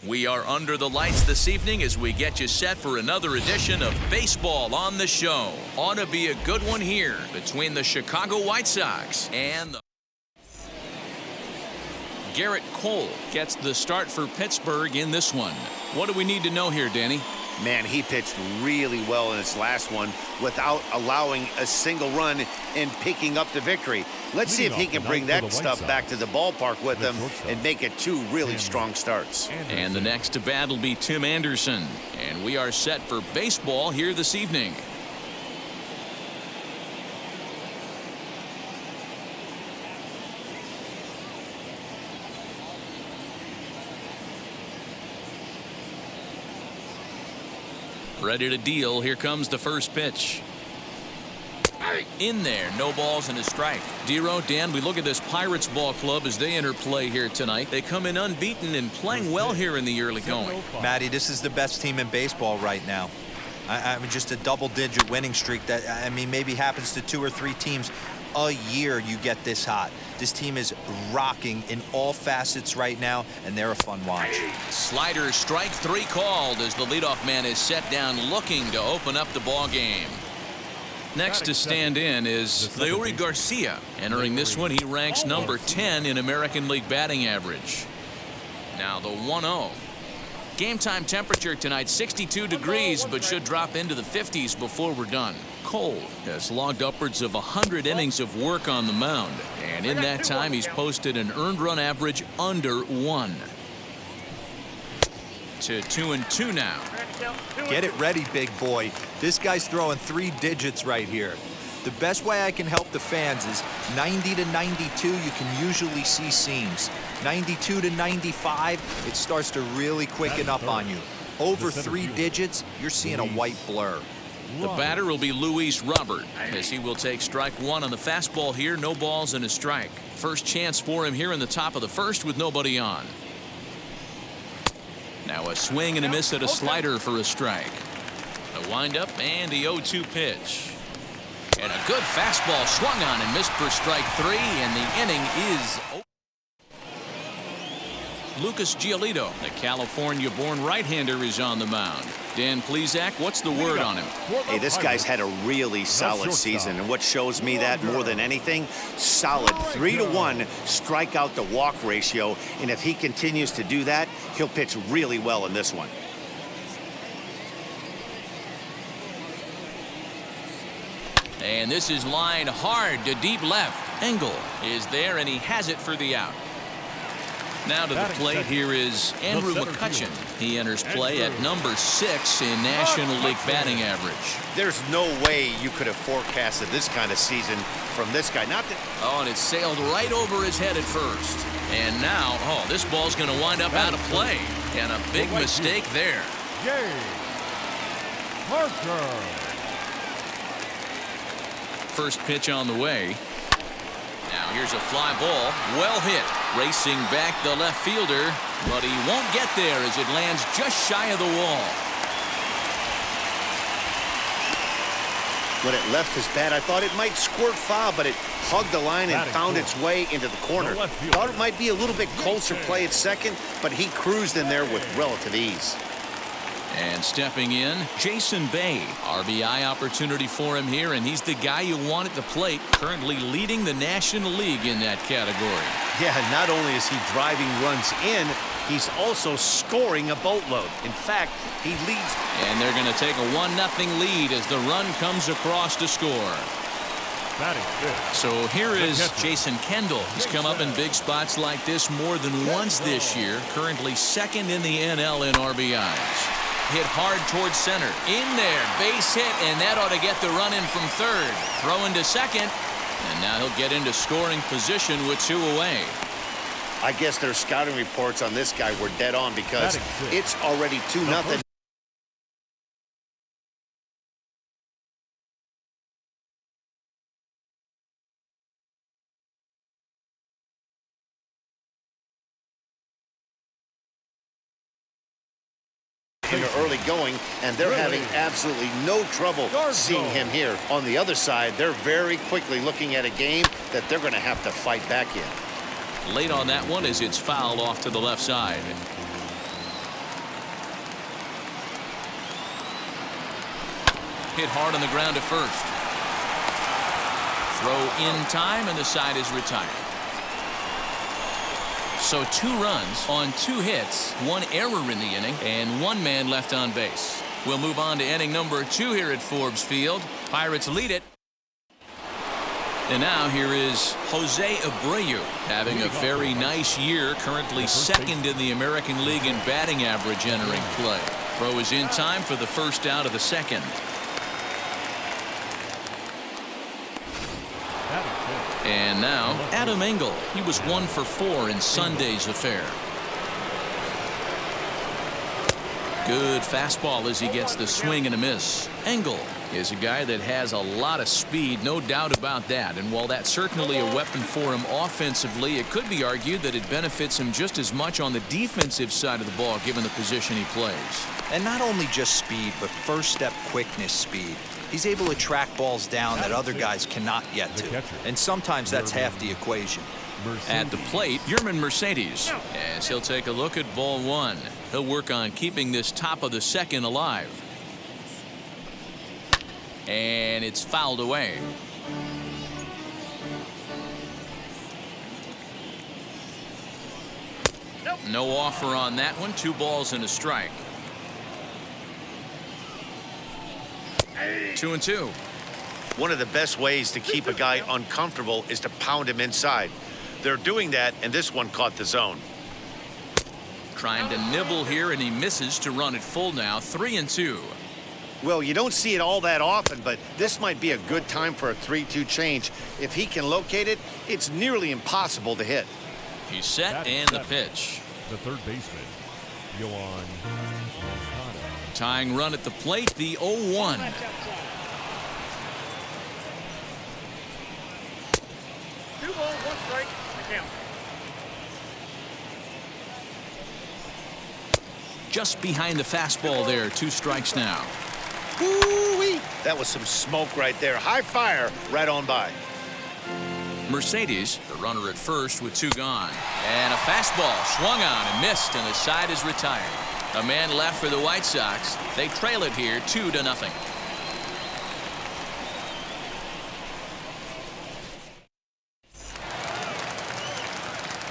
We are under the lights this evening as we get you set for another edition of Baseball on the Show. Ought to be a good one here between the Chicago White Sox and the... Gerrit Cole gets the start for Pittsburgh in this one. What do we need to know here, Danny? Man, he pitched really well in his last one without allowing a single run and picking up the victory. Let's see if he can bring that stuff back to the ballpark with him and make it two really strong starts. And the next to bat will be Tim Anderson. And we are set for baseball here this evening. Ready to deal. Here comes the first pitch. In there, no balls and a strike. Dero, Dan, we look at this Pirates ball club as they enter play here tonight. They come in unbeaten and playing well here in the early going. Matty, this is the best team in baseball right now. I mean, just a double-digit winning streak that, I mean, maybe happens to 2 or 3 teams a year you get this hot. This team is rocking in all facets right now, and they're a fun watch. Slider, strike 3 called as the leadoff man is set down looking to open up the ball game. Next to stand in is Leury Garcia. Entering this one, he ranks number 10 in American League batting average. Now the 1-0. Game time temperature tonight 62 degrees, but should drop into the 50s before we're done. Cole has logged upwards of 100 innings of work on the mound, and in that time he's posted an earned run average under 1. To 2-2 now. Get it ready, big boy. This guy's throwing 3 digits right here. The best way I can help the fans is 90 to 92, you can usually see seams. 92 to 95, it starts to really quicken up on you. Over 3 digits, you're seeing a white blur. The batter will be Luis Robert, as he will take strike 1 on the fastball here. No balls and a strike. First chance for him here in the top of the first with nobody on. Now a swing and a miss at a slider for a strike. A windup and the 0-2 pitch. And a good fastball swung on and missed for strike 3, and the inning is over. Lucas Giolito, the California-born right-hander, is on the mound. Dan Plesac, what's the word on him? Hey, this guy's had a really solid season, and what shows me that more than anything, solid 3-to-1 strikeout to walk ratio, and if he continues to do that, he'll pitch really well in this one. And this is lined hard to deep left. Engel is there, and he has it for the out. Now to the plate here is Andrew McCutchen. He enters play at number 6 in National League batting average. There's no way you could have forecasted this kind of season from this guy. Not that. Oh, and it sailed right over his head at first. And now, oh, this ball's going to wind up out of play. And a big mistake there. First pitch on the way. Now here's a fly ball, well hit, racing back the left fielder, but he won't get there as it lands just shy of the wall. When it left his bat, I thought it might squirt foul, but it hugged the line and found its way into the corner. Thought it might be a little bit closer play at second, but he cruised in there with relative ease. And stepping in, Jason Bay. RBI opportunity for him here, and he's the guy you want at the plate, currently leading the National League in that category. Yeah, not only is he driving runs in, he's also scoring a boatload. In fact, he leads. And they're going to take a 1-0 lead as the run comes across to score. So here is Jason Kendall. He's come up in big spots like this more than once this year, currently second in the NL in RBIs. Hit hard towards center. In there, base hit, and that ought to get the run in from third. Throw into second, and now he'll get into scoring position with 2 away. I guess their scouting reports on this guy were dead on because it's already 2-0. In the early going, and they're having absolutely no trouble seeing him here. On the other side, they're very quickly looking at a game that they're going to have to fight back in. Late on that one as it's fouled off to the left side. Hit hard on the ground to first. Throw in time, and the side is retired. So 2 runs on 2 hits, 1 error in the inning, and 1 man left on base. We'll move on to inning number 2 here at Forbes Field. Pirates lead it. And now here is Jose Abreu having a very nice year, currently 2nd in the American League in batting average entering play. Throw is in time for the first out of the 2nd. And now Adam Engel. He was 1 for 4 in Sunday's affair. Good fastball as he gets the swing and a miss. Engel is a guy that has a lot of speed, no doubt about that. And while that's certainly a weapon for him offensively, it could be argued that it benefits him just as much on the defensive side of the ball given the position he plays. And not only just speed, but first step quickness speed. He's able to track balls down that other guys cannot get to. And sometimes that's half the equation. At the plate, Yerman Mercedes, as he'll take a look at ball 1. He'll work on keeping this top of the 2nd alive. And it's fouled away. No offer on that one. 2 balls and a strike. 2-2. One of the best ways to keep a guy uncomfortable is to pound him inside. They're doing that, and this one caught the zone. Trying to nibble here, and he misses to run it full now. 3-2. Well, you don't see it all that often, but this might be a good time for a 3-2 change. If he can locate it, it's nearly impossible to hit. He's set, and the pitch. The third baseman, Yohan. Tying run at the plate, the 0-1. Just behind the fastball there. 2 strikes now. Woo-wee. That was some smoke right there. High fire right on by. Mercedes, the runner at first with 2 gone. And a fastball swung on and missed, and the side is retired. A man left for the White Sox. They trail it here 2-0.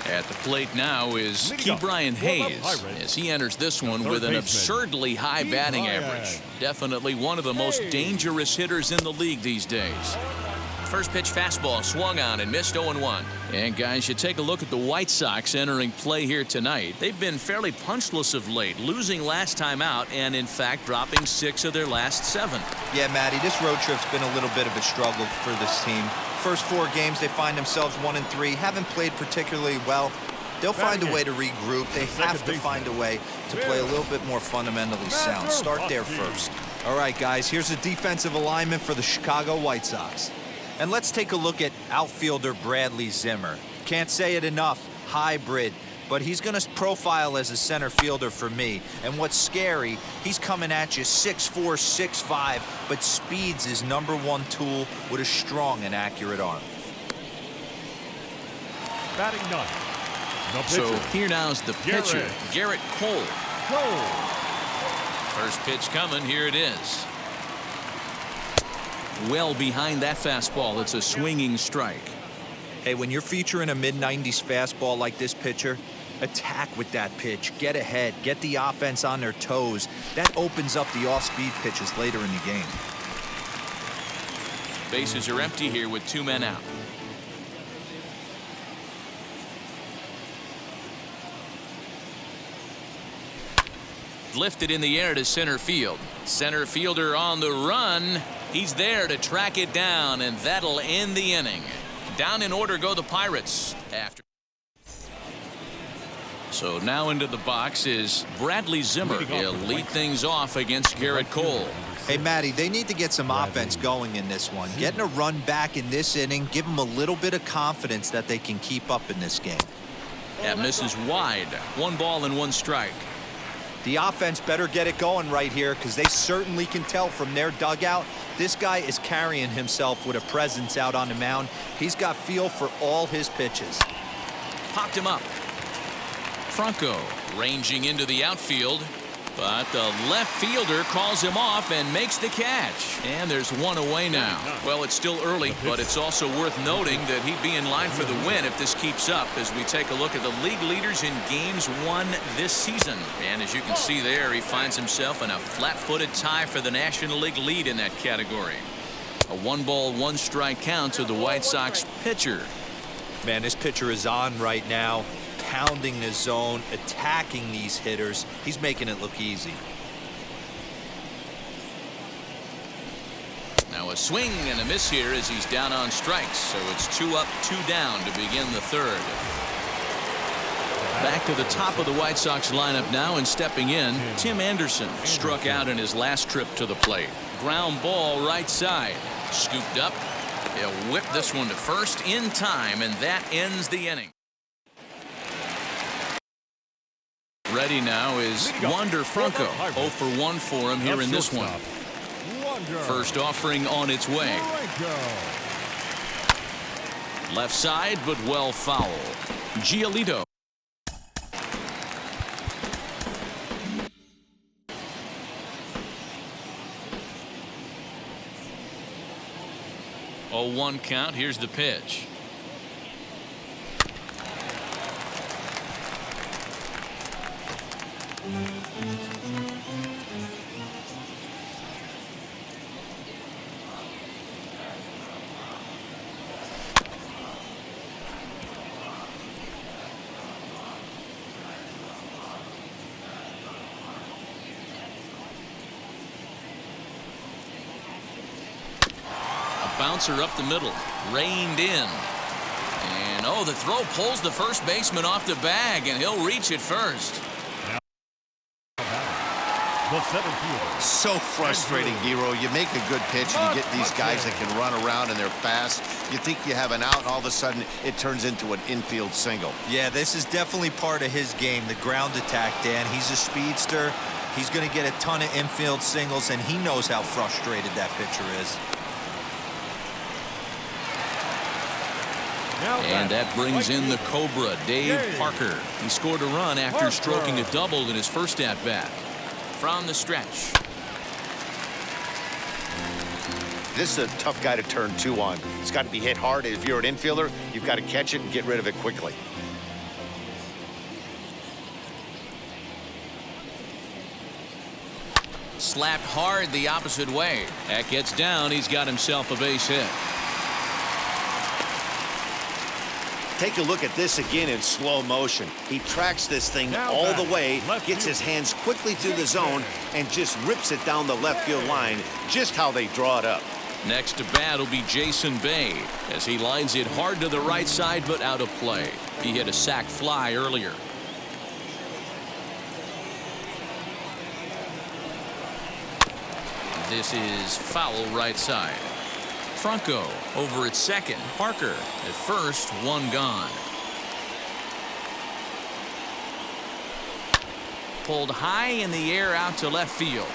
At the plate now is Ke'Bryan Hayes as he enters this one with an absurdly high batting average. Definitely one of the most dangerous hitters in the league these days. First pitch fastball swung on and missed. 0-1. And guys, you take a look at the White Sox entering play here tonight. They've been fairly punchless of late, losing last time out and in fact dropping 6 of their last 7. Yeah, Matty, this road trip's been a little bit of a struggle for this team. First 4 games, they find themselves 1-3, haven't played particularly well. They'll find a way to regroup. They have to find a way to play a little bit more fundamentally sound. Start there first. All right, guys, here's a defensive alignment for the Chicago White Sox. And let's take a look at outfielder Bradley Zimmer. Can't say it enough, hybrid, but he's going to profile as a center fielder for me. And what's scary, he's coming at you 6'4", 6'5", but speed's his #1 tool with a strong and accurate arm. Batting 9. So here now's the pitcher, Gerrit Cole. First pitch coming, here it is. Well behind that fastball, it's a swinging strike. Hey, when you're featuring a mid-90s fastball like this pitcher, attack with that pitch, get ahead, get the offense on their toes. That opens up the off-speed pitches later in the game. Bases are empty here with 2 men out. Lifted in the air to center field. Center fielder on the run. He's there to track it down, and that'll end the inning. Down in order go the Pirates. So now into the box is Bradley Zimmer. He'll lead things off against Gerrit Cole. Hey, Matty, they need to get some offense going in this one. Getting a run back in this inning, give them a little bit of confidence that they can keep up in this game. That misses wide. 1 ball and 1 strike. The offense better get it going right here because they certainly can tell from their dugout this guy is carrying himself with a presence out on the mound. He's got feel for all his pitches. Popped him up. Franco ranging into the outfield. But the left fielder calls him off and makes the catch. And there's one away now. Well, it's still early, but it's also worth noting that he'd be in line for the win if this keeps up as we take a look at the league leaders in games won this season. And as you can see there, he finds himself in a flat-footed tie for the National League lead in that category. A 1-ball, 1-strike count to the White Sox pitcher. Man, this pitcher is on right now, pounding the zone, attacking these hitters. He's making it look easy. Now a swing and a miss here as he's down on strikes. So it's 2 up, 2 down to begin the third. Back to the top of the White Sox lineup now, and stepping in, Tim Anderson struck out in his last trip to the plate. Ground ball right side. Scooped up. He'll whip this one to first in time, and that ends the inning. Ready now is Wander Franco. 0 for 1 for him here in this one. First offering on its way. Left side, but well foul. Giolito. Oh, 1 count. Here's the pitch. Bouncer up the middle, reined in, and oh, the throw pulls the first baseman off the bag, and he'll reach it first. So frustrating, Giro. You make a good pitch and you get these guys that can run around and they're fast. You think you have an out, and all of a sudden it turns into an infield single. Yeah, this is definitely part of his game, the ground attack, Dan. He's a speedster. He's going to get a ton of infield singles, and he knows how frustrated that pitcher is. And that brings in the Cobra, Dave Parker. He scored a run after stroking a double in his first at-bat. From the stretch. This is a tough guy to turn 2 on. It's got to be hit hard. If you're an infielder, you've got to catch it and get rid of it quickly. Slapped hard the opposite way. That gets down. He's got himself a base hit. Take a look at this again in slow motion. He tracks this thing all the way, gets his hands quickly through the zone, and just rips it down the left field line, just how they draw it up. Next to bat will be Jason Bay as he lines it hard to the right side, but out of play. He hit a sac fly earlier. This is foul right side. Franco over at second. Parker at first. 1 gone. Pulled high in the air out to left field.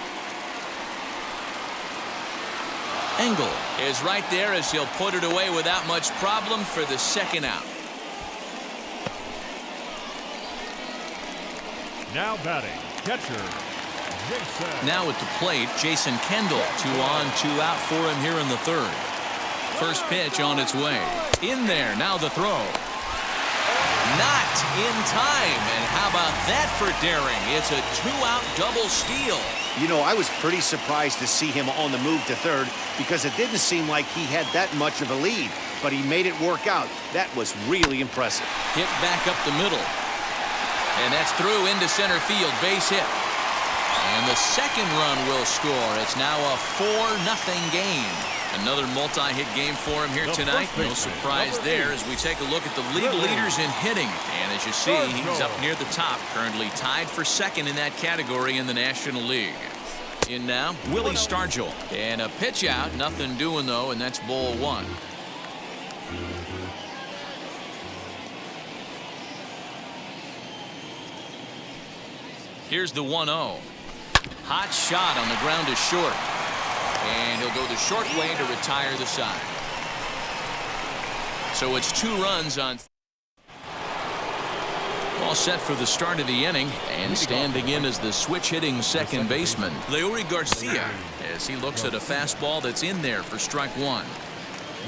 Engel is right there as he'll put it away without much problem for the second out. Now batting, catcher, Jason. Now at the plate, Jason Kendall. 2 on, 2 out for him here in the third. First pitch on its way. In there, now the throw. Not in time, and how about that for daring? It's a 2-out double steal. You know, I was pretty surprised to see him on the move to third because it didn't seem like he had that much of a lead, but he made it work out. That was really impressive. Hit back up the middle, and that's through into center field, base hit. And the second run will score. It's now a 4-0 game. Another multi-hit game for him here tonight. No surprise there as we take a look at the league leaders in hitting. And as you see, he's up near the top, currently tied for second in that category in the National League. In now, Willie Stargell. And a pitch out, nothing doing though, and that's ball 1. Here's the 1-0. Hot shot on the ground to short. And he'll go the short way to retire the side. So it's 2 runs on. All set for the start of the inning, and standing in as the switch-hitting second baseman, Leury Garcia, as he looks at a fastball that's in there for strike one.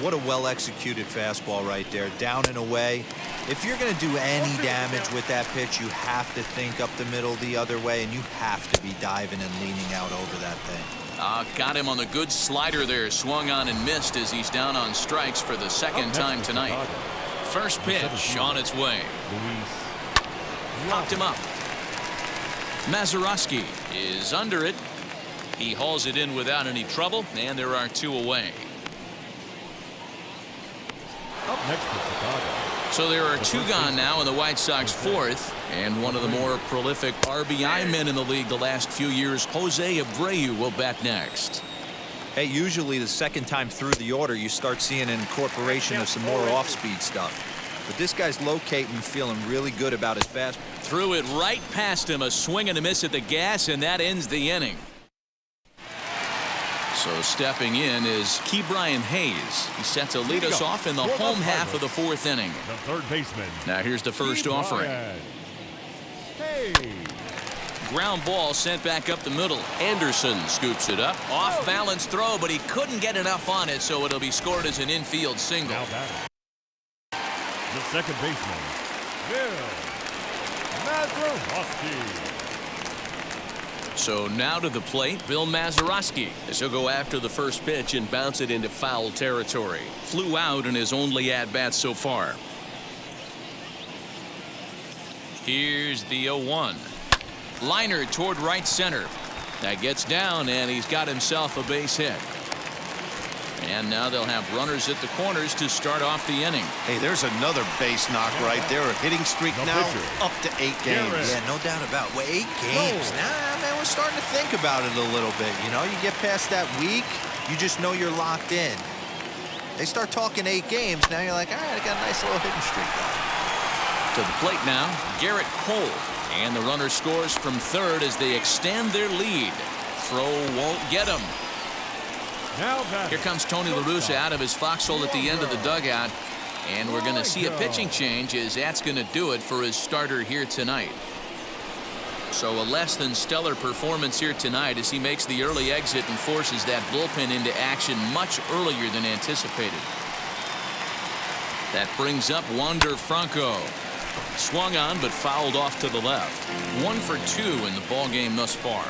What a well-executed fastball right there, down and away. If you're going to do any damage with that pitch, you have to think up the middle the other way, and you have to be diving and leaning out over that thing. Got him on the good slider there, swung on and missed as he's down on strikes for the second time tonight. First pitch on its way. Popped him up. Mazeroski is under it. He hauls it in without any trouble, and there are two away. Up next for Chicago. So there are two gone now in the White Sox fourth, and one of the more prolific RBI men in the league the last few years, Jose Abreu, will bat next. Hey, usually the second time through the order, you start seeing an incorporation of some more off-speed stuff. But this guy's locating, feeling really good about his fastball. Threw it right past him, a swing and a miss at the gas, and that ends the inning. So stepping in is Ke'Bryan Hayes. He's set to lead us off in the home half of the fourth inning. The third baseman. Now here's the first offering. Hey. Ground ball sent back up the middle. Anderson scoops it up. Off balance throw, but he couldn't get enough on it, so it'll be scored as an infield single. Now batting. The second baseman, Bill Mazeroski. So now to the plate, Bill Mazeroski, as he'll go after the first pitch and bounce it into foul territory. Flew out in his only at-bat so far. Here's the 0-1. Liner toward right center. That gets down, and he's got himself a base hit. And now they'll have runners at the corners to start off the inning. Hey, there's another base knock right there. A hitting streak now up to 8 games. Yeah, no doubt about it. Well, 8 games. Nah, man, we're starting to think about it a little bit. You know, you get past that week, you just know you're locked in. They start talking 8 games, now you're like, all right, I got a nice little hitting streak going. To the plate now, Gerrit Cole. And the runner scores from third as they extend their lead. Throw won't get him. Here comes Tony La Russa out of his foxhole at the end of the dugout. And we're going to see a pitching change as that's going to do it for his starter here tonight. So a less than stellar performance here tonight as he makes the early exit and forces that bullpen into action much earlier than anticipated. That brings up Wander Franco. Swung on but fouled off to the left. 1 for 2 in the ball game thus far.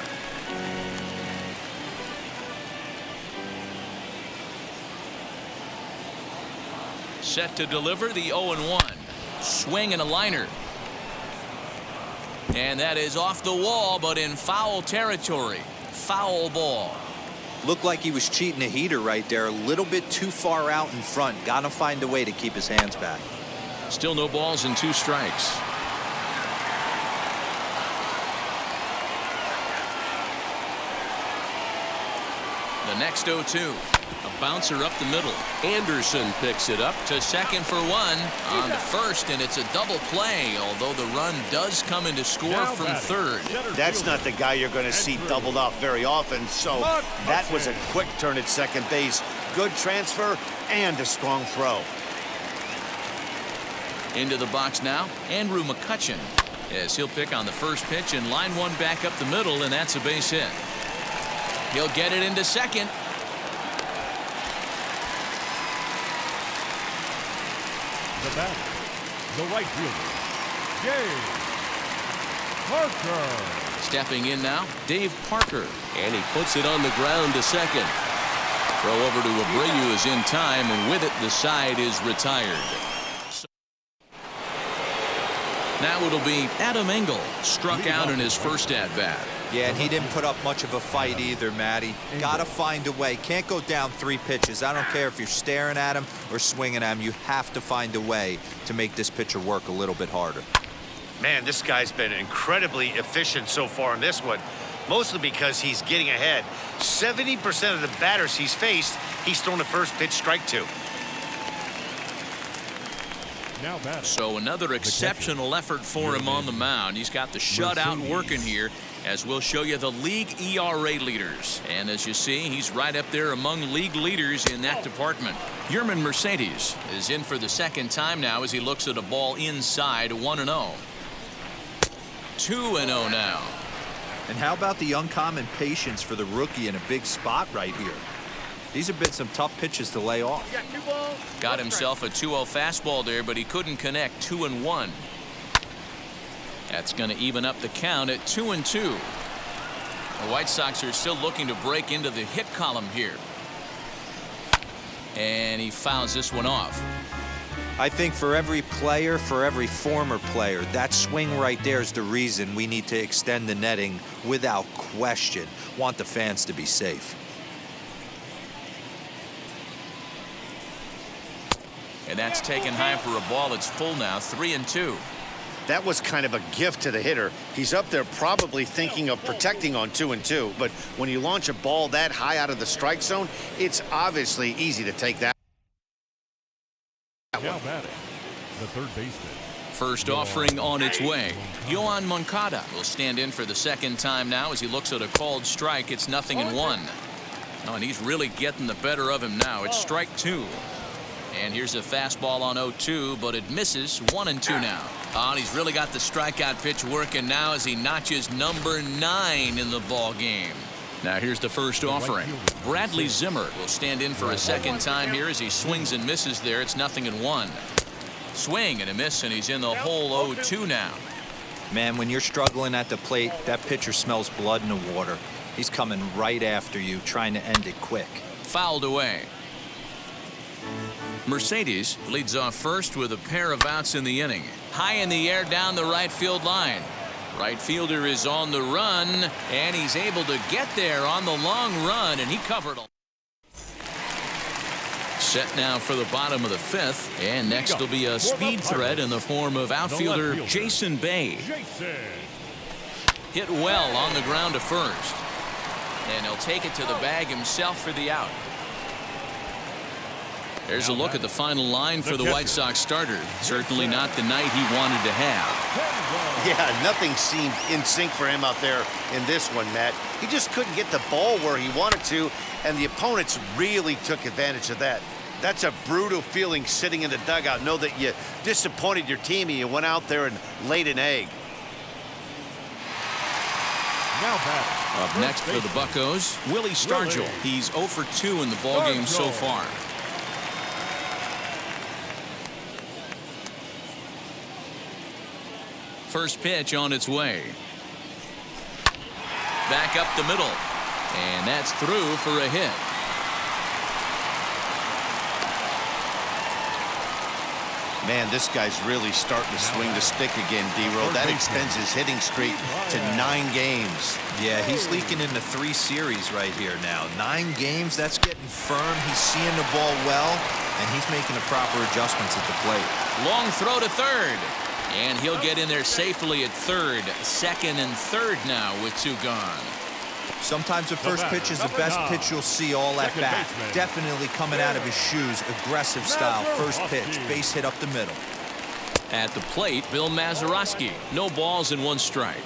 Set to deliver the 0-1. Swing and a liner. And that is off the wall, but in foul territory. Foul ball. Looked like he was cheating a heater right there. A little bit too far out in front. Got to find a way to keep his hands back. Still no balls and 2 strikes. The next 0-2. A bouncer up the middle. Anderson picks it up to second for 1. On to first, and it's a double play, although the run does come into score from third. That's not the guy you're going to see doubled off very often, so that was a quick turn at second base. Good transfer and a strong throw. Into the box now, Andrew McCutchen, as he'll pick on the first pitch and line one back up the middle, and that's a base hit. He'll get it into second. The batter, the right fielder, Dave Parker. Stepping in now, Dave Parker, and he puts it on the ground to second. Throw over to Abreu is in time, and with it, the side is retired. Now it'll be Adam Engel, struck out in his first at-bat. Yeah, and he didn't put up much of a fight either, Matty. Got to find a way. Can't go down 3 pitches. I don't care if you're staring at him or swinging at him. You have to find a way to make this pitcher work a little bit harder. Man, this guy's been incredibly efficient so far in this one, mostly because he's getting ahead. 70% of the batters he's faced, he's thrown the first pitch strike to. So another exceptional effort for him on the mound. He's got the shutout working here, as we'll show you the league ERA leaders. And as you see, he's right up there among league leaders in that department. Yerman Mercedes is in for the second time now as he looks at a ball inside 1-0. 2-0 now. And how about the uncommon patience for the rookie in a big spot right here? These have been some tough pitches to lay off. Got himself a 2-0 fastball there, but he couldn't connect. 2-1. That's going to even up the count at 2-2. The White Sox are still looking to break into the hit column here. And he fouls this one off. I think for every player, for every former player, that swing right there is the reason we need to extend the netting without question. Want the fans to be safe. And that's taken high for a ball. It's full now. 3-2. That was kind of a gift to the hitter. He's up there probably thinking of protecting on 2-2, but when you launch a ball that high out of the strike zone, it's obviously easy to take that. Now batting, the third baseman. First offering on its way. Yoan Moncada will stand in for the second time now as he looks at a called strike. It's 0-1. Oh, and he's really getting the better of him now. It's strike 2. And here's a fastball on 0-2, but it misses. 1-2 now. Oh, and he's really got the strikeout pitch working now as he notches number 9 in the ball game. Now here's the first offering. Bradley Zimmer will stand in for a second time here as he swings and misses there. It's 0-1. Swing and a miss, and he's in the hole. 0-2 now. Man, when you're struggling at the plate, that pitcher smells blood in the water. He's coming right after you, trying to end it quick. Fouled away. Mercedes leads off first with a pair of outs in the inning. High in the air down the right field line. Right fielder is on the run, and he's able to get there on the long run, and he covered a set now for the bottom of the 5th, and next will be a speed threat in the form of outfielder Jason Bay. Hit well on the ground to first, and he'll take it to the bag himself for the out. There's a look at the final line for the White Sox starter. Certainly not the night he wanted to have. Yeah, nothing seemed in sync for him out there in this one, Matt. He just couldn't get the ball where he wanted to, and the opponents really took advantage of that. That's a brutal feeling sitting in the dugout. Know that you disappointed your team and you went out there and laid an egg. Now batting. Up next for the Buccos, Willie Stargell. He's 0 for 2 in the ballgame so far. First pitch on its way. Back up the middle. And that's through for a hit. Man, this guy's really starting to swing the stick again, D-Roll. That extends his hitting streak to 9 games. Yeah, he's leaking into 3 series right here now. 9 games, that's getting firm. He's seeing the ball well, and he's making the proper adjustments at the plate. Long throw to third. And he'll get in there safely at third. Second and third now with 2 gone. Sometimes the first pitch is the best pitch you'll see all at bat. Definitely coming out of his shoes. Aggressive style. First pitch. Base hit up the middle. At the plate, Bill Mazeroski. No balls and 1 strike.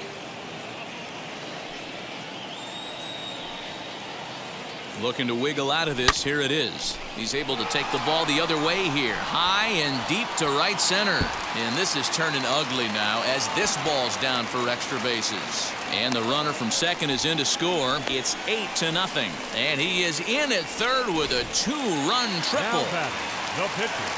Looking to wiggle out of this. Here it is. He's able to take the ball the other way here. High and deep to right center. And this is turning ugly now as this ball's down for extra bases. And the runner from second is in to score. It's 8-0. And he is in at third with a 2-run triple. Now batting, the pitcher,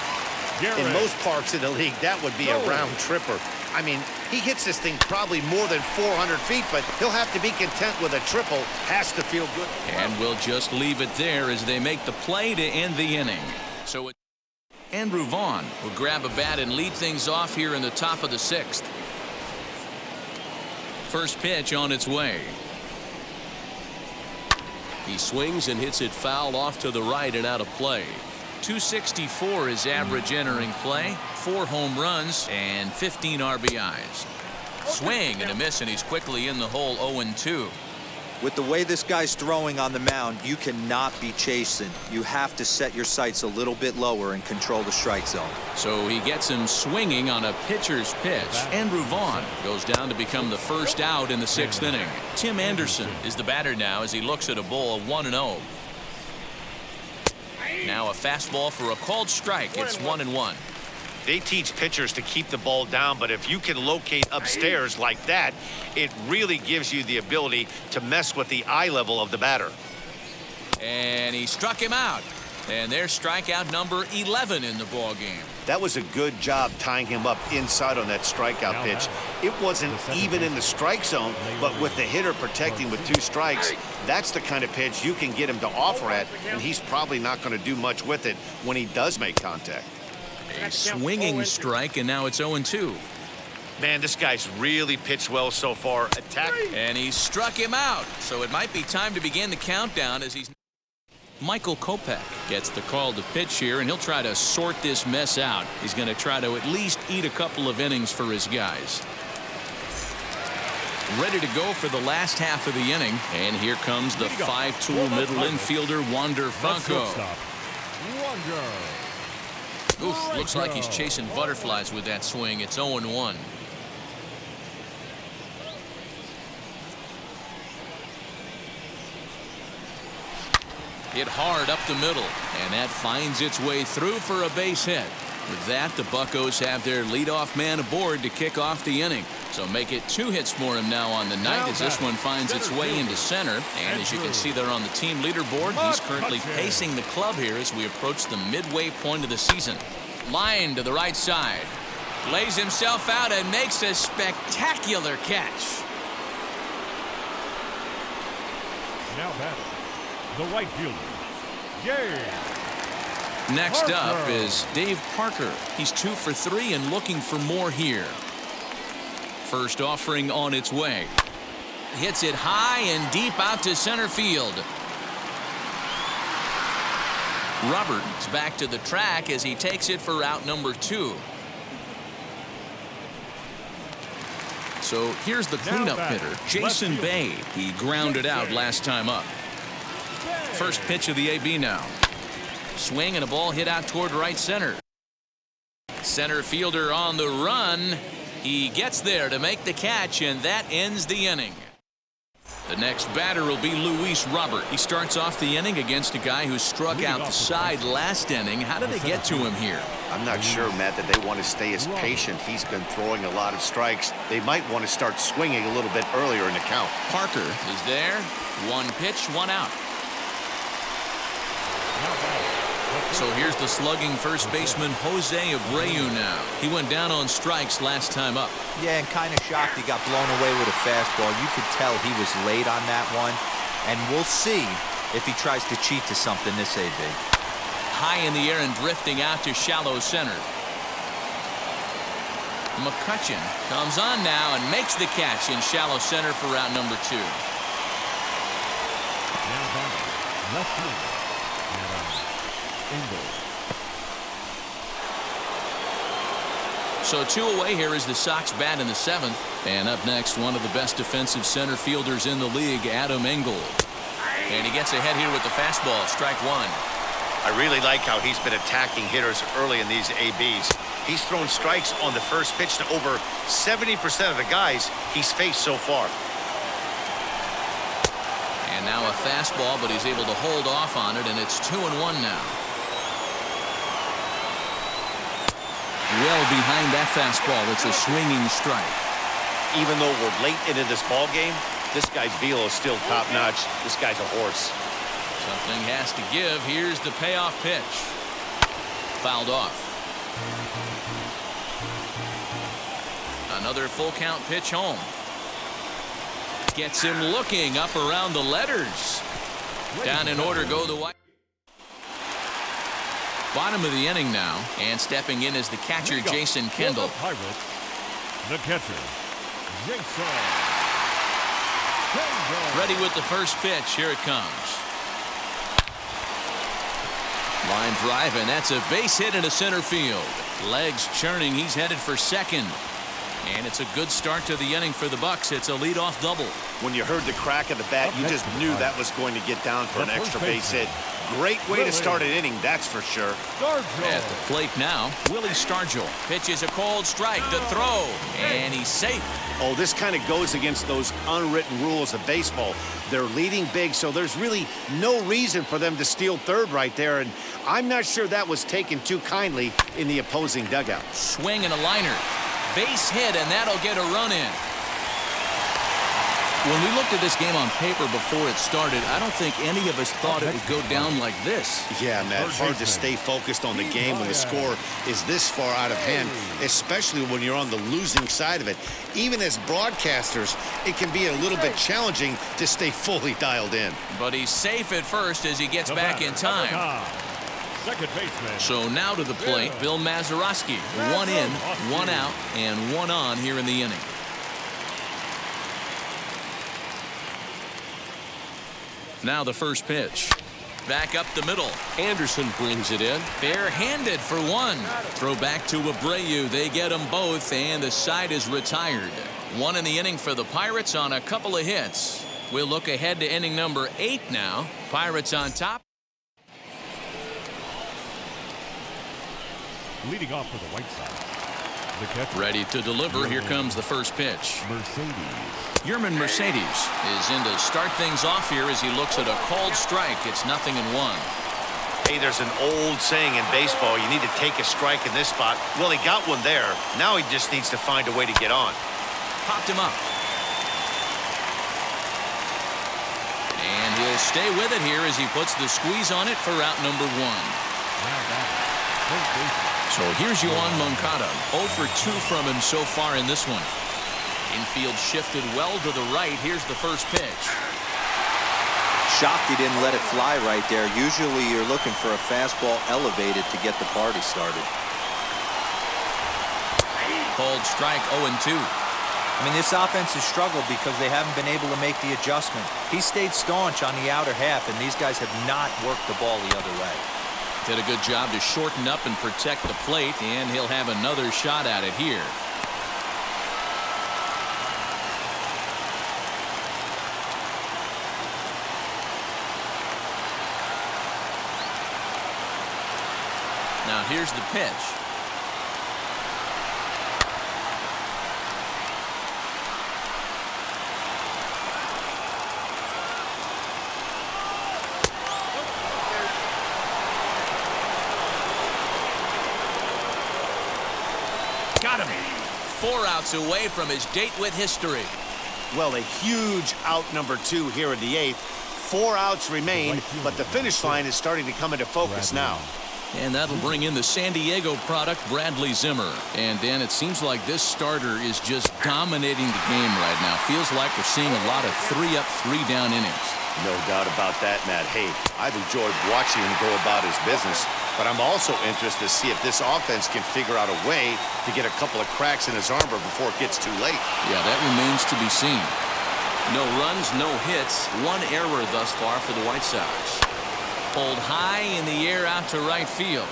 Gerrit. In most parks in the league, that would be a round tripper. I mean, he hits this thing probably more than 400 feet, but he'll have to be content with a triple. Has to feel good. And we'll just leave it there as they make the play to end the inning. So Andrew Vaughn will grab a bat and lead things off here in the top of the 6th. First pitch on its way. He swings and hits it foul off to the right and out of play. 264 is average entering play, 4 home runs and 15 RBIs. Swing and a miss, and he's quickly in the hole. 0-2. With the way this guy's throwing on the mound, you cannot be chasing. You have to set your sights a little bit lower and control the strike zone. So he gets him swinging on a pitcher's pitch. Andrew Vaughn goes down to become the first out in the 6th inning. Tim Anderson is the batter now as he looks at a ball of 1-0. Now a fastball for a called strike. It's 1-1. They teach pitchers to keep the ball down, but if you can locate upstairs like that, it really gives you the ability to mess with the eye level of the batter. And he struck him out. And there's strikeout number 11 in the ball game. That was a good job tying him up inside on that strikeout pitch. It wasn't even in the strike zone, but with the hitter protecting with 2 strikes, that's the kind of pitch you can get him to offer at, and he's probably not going to do much with it when he does make contact. A swinging strike, and now it's 0-2. Man, this guy's really pitched well so far. Attack. And he struck him out. So it might be time to begin the countdown as he's... Michael Kopech gets the call to pitch here, and he'll try to sort this mess out. He's going to try to at least eat a couple of innings for his guys. Ready to go for the last half of the inning. And here comes the 5-tool middle infielder, Wander Franco. Oof, looks like he's chasing butterflies with that swing. It's 0-1. Hit hard up the middle, and that finds its way through for a base hit. With that, the Buccos have their leadoff man aboard to kick off the inning. So make it 2 hits for him now on the night as this one finds its way into center. And as you can see there on the team leaderboard, he's currently pacing the club here as we approach the midway point of the season. Line to the right side. Lays himself out and makes a spectacular catch. Now batting, the right fielder, Gerrit. Next up is Dave Parker. He's 2 for 3 and looking for more here. First offering on its way. Hits it high and deep out to center field. Robert is back to the track as he takes it for out number 2. So here's the cleanup hitter, Jason Bay. He grounded out last time up. First pitch of the AB now. Swing and a ball hit out toward right center. Center fielder on the run. He gets there to make the catch, and that ends the inning. The next batter will be Luis Robert. He starts off the inning against a guy who struck out the side last inning. How did they get to him here? I'm not sure, Matt, that they want to stay as patient. He's been throwing a lot of strikes. They might want to start swinging a little bit earlier in the count. Parker is there. 1 pitch, 1 out. So here's the slugging first baseman Jose Abreu now. He went down on strikes last time up. Yeah, and kind of shocked he got blown away with a fastball. You could tell he was late on that one. And we'll see if he tries to cheat to something this AB. High in the air and drifting out to shallow center. McCutcheon comes on now and makes the catch in shallow center for route number 2. Now batting, left fielder, Engel. So 2 away here as the Sox bat in the 7th. And up next, one of the best defensive center fielders in the league, Adam Engel. And he gets ahead here with the fastball, strike 1. I really like how he's been attacking hitters early in these ABs. He's thrown strikes on the first pitch to over 70% of the guys he's faced so far. And now a fastball, but he's able to hold off on it, and it's 2-1 now. Well behind that fastball, it's a swinging strike. Even though we're late into this ball game, this guy's velo is still top-notch. This guy's a horse. Something has to give. Here's the payoff pitch. Fouled off. Another full count pitch home. Gets him looking up around the letters. Down in order go the White. Bottom of the inning now, and stepping in is the catcher, Jason Kendall. The catcher, Jason Kendall. Ready with the first pitch. Here it comes. Line drive, and that's a base hit into center field. Legs churning. He's headed for second. And it's a good start to the inning for the Bucks. It's a leadoff double. When you heard the crack of the bat, you just knew that was going to get down for an extra base hit. Great way to start an inning, that's for sure. At the plate now, Willie Stargell pitches a cold strike to throw, and he's safe. Oh, this kind of goes against those unwritten rules of baseball. They're leading big, so there's really no reason for them to steal third right there, and I'm not sure that was taken too kindly in the opposing dugout. Swing and a liner. Base hit, and that'll get a run in. When we looked at this game on paper before it started, I don't think any of us thought it would go down like this. Yeah, Matt, hard to stay focused on the game when the score is this far out of hand, especially when you're on the losing side of it. Even as broadcasters, it can be a little bit challenging to stay fully dialed in. But he's safe at first as he gets back in time. Second baseman. So now to the plate, Bill Mazeroski. 1 in, 1 out, and 1 on here in the inning. Now the first pitch. Back up the middle. Anderson brings it in. Bare-handed for 1. Throw back to Abreu. They get them both, and the side is retired. 1 in the inning for the Pirates on a couple of hits. We'll look ahead to inning number 8 now. Pirates on top. Leading off for the White Sox. The catcher. Ready to deliver. Here comes the first pitch. Mercedes. Yerman Mercedes is in to start things off here as he looks at a called strike. It's 0-1. Hey, there's an old saying in baseball, you need to take a strike in this spot. Well, he got one there. Now he just needs to find a way to get on. Popped him up. And he'll stay with it here as he puts the squeeze on it for out number 1. So here's Yoan Moncada. 0 for 2 from him so far in this one. Infield shifted well to the right. Here's the first pitch. Shocked he didn't let it fly right there. Usually you're looking for a fastball elevated to get the party started. Called strike 0-2. I mean, this offense has struggled because they haven't been able to make the adjustment. He stayed staunch on the outer half, and these guys have not worked the ball the other way. Did a good job to shorten up and protect the plate, and he'll have another shot at it here. Now here's the pitch. Got him. 4 outs away from his date with history. Well, a huge out number 2 here in the 8th. 4 outs remain, but the finish line is starting to come into focus now. And that'll bring in the San Diego product, Bradley Zimmer. And, Dan, it seems like this starter is just dominating the game right now. Feels like we're seeing a lot of 3-up, 3-down innings. No doubt about that, Matt. Hey, I've enjoyed watching him go about his business, but I'm also interested to see if this offense can figure out a way to get a couple of cracks in his armor before it gets too late. Yeah, that remains to be seen. No runs, no hits, 1 error thus far for the White Sox. Pulled high in the air out to right field.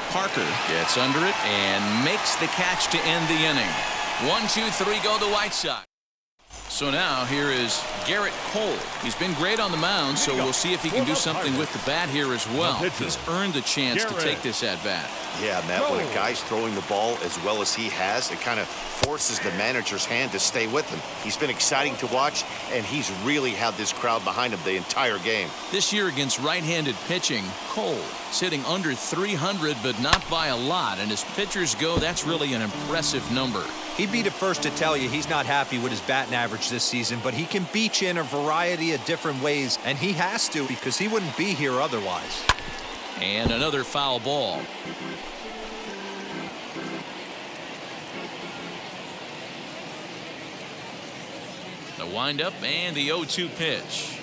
Parker gets under it and makes the catch to end the inning. 1, 2, 3 go the White Sox. So now here is Gerrit Cole. He's been great on the mound, so we'll see if he can do something with the bat here as well. He's earned a chance to take this at bat. Yeah, Matt, when a guy's throwing the ball as well as he has, it kind of forces the manager's hand to stay with him. He's been exciting to watch, and he's really had this crowd behind him the entire game. This year against right-handed pitching, Cole sitting under 300, but not by a lot. And as pitchers go, that's really an impressive number. He'd be the first to tell you he's not happy with his batting average this season, but he can beat you in a variety of different ways, and he has to because he wouldn't be here otherwise. And another foul ball. The windup and the 0-2 pitch.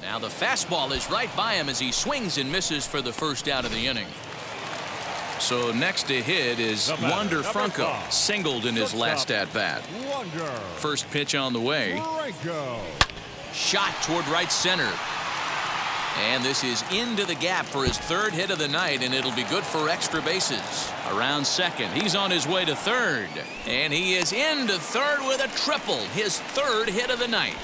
Now the fastball is right by him as he swings and misses for the first out of the inning. So next to hit is Wander Franco, singled in his last at-bat. First pitch on the way. Shot toward right center. And this is into the gap for his 3rd hit of the night, and it'll be good for extra bases. Around second, he's on his way to 3rd. And he is into 3rd with a triple, his 3rd hit of the night.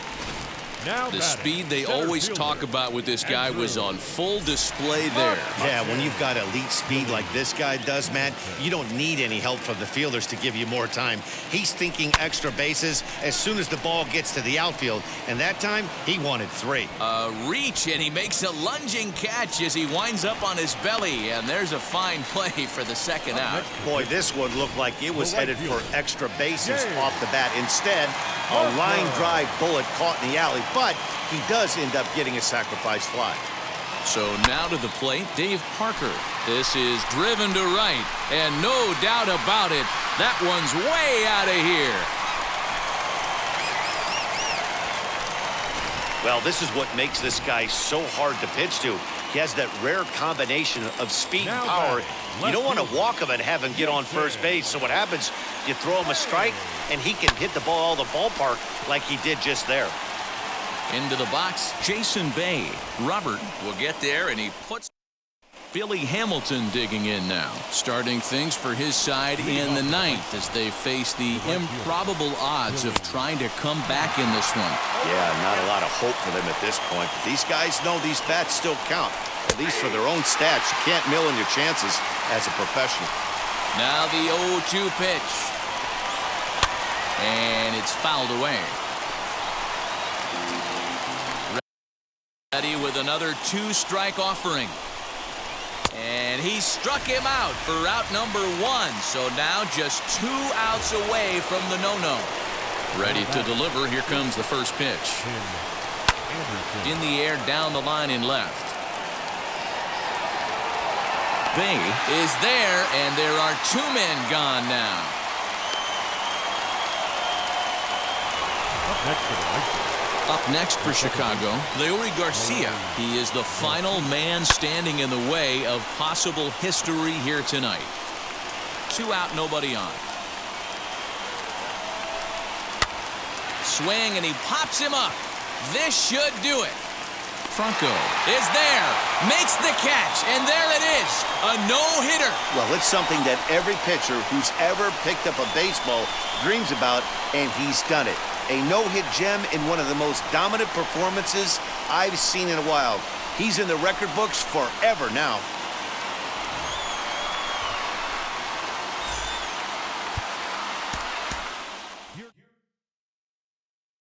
Now The batting, speed they center always fielder, talk about with this guy was Andrew. on full display there. Yeah, when you've got elite speed like this guy does, Matt, you don't need any help from the fielders to give you more time. He's thinking extra bases as soon as the ball gets to the outfield, and that time he wanted 3. A reach, and he makes a lunging catch as he winds up on his belly, and there's a fine play for the second out. Boy, this one looked like it was headed for extra bases off the bat. Instead, a line drive bullet caught in the alley, but he does end up getting a sacrifice fly. So now to the plate, Dave Parker. This is driven to right, and no doubt about it, that one's way out of here. Well, this is what makes this guy so hard to pitch to. He has that rare combination of speed and power. You don't want to walk him and have him get on first base. So what happens, you throw him a strike, and he can hit the ball out of the ballpark like he did just there. Into the box, Jason Bay. Robert will get there, and he puts Billy Hamilton digging in now, starting things for his side in the 9th as they face the improbable odds of trying to come back in this one. Yeah, not a lot of hope for them at this point. But these guys know these bats still count, at least for their own stats. You can't mill in your chances as a professional. Now the 0-2 pitch. And it's fouled away. Ready with another 2-strike offering. And he struck him out for out number 1. So now just 2 outs away from the no-no. Ready to deliver. Here comes the first pitch. In the air, down the line in left. Bay is there, and there are 2 men gone now. Up next for Chicago, Leury Garcia. He is the final man standing in the way of possible history here tonight. 2 out, nobody on. Swing, and he pops him up. This should do it. Franco is there, makes the catch, and there it is, a no-hitter. Well, it's something that every pitcher who's ever picked up a baseball dreams about, and he's done it. A no-hit gem in one of the most dominant performances I've seen in a while. He's in the record books forever now.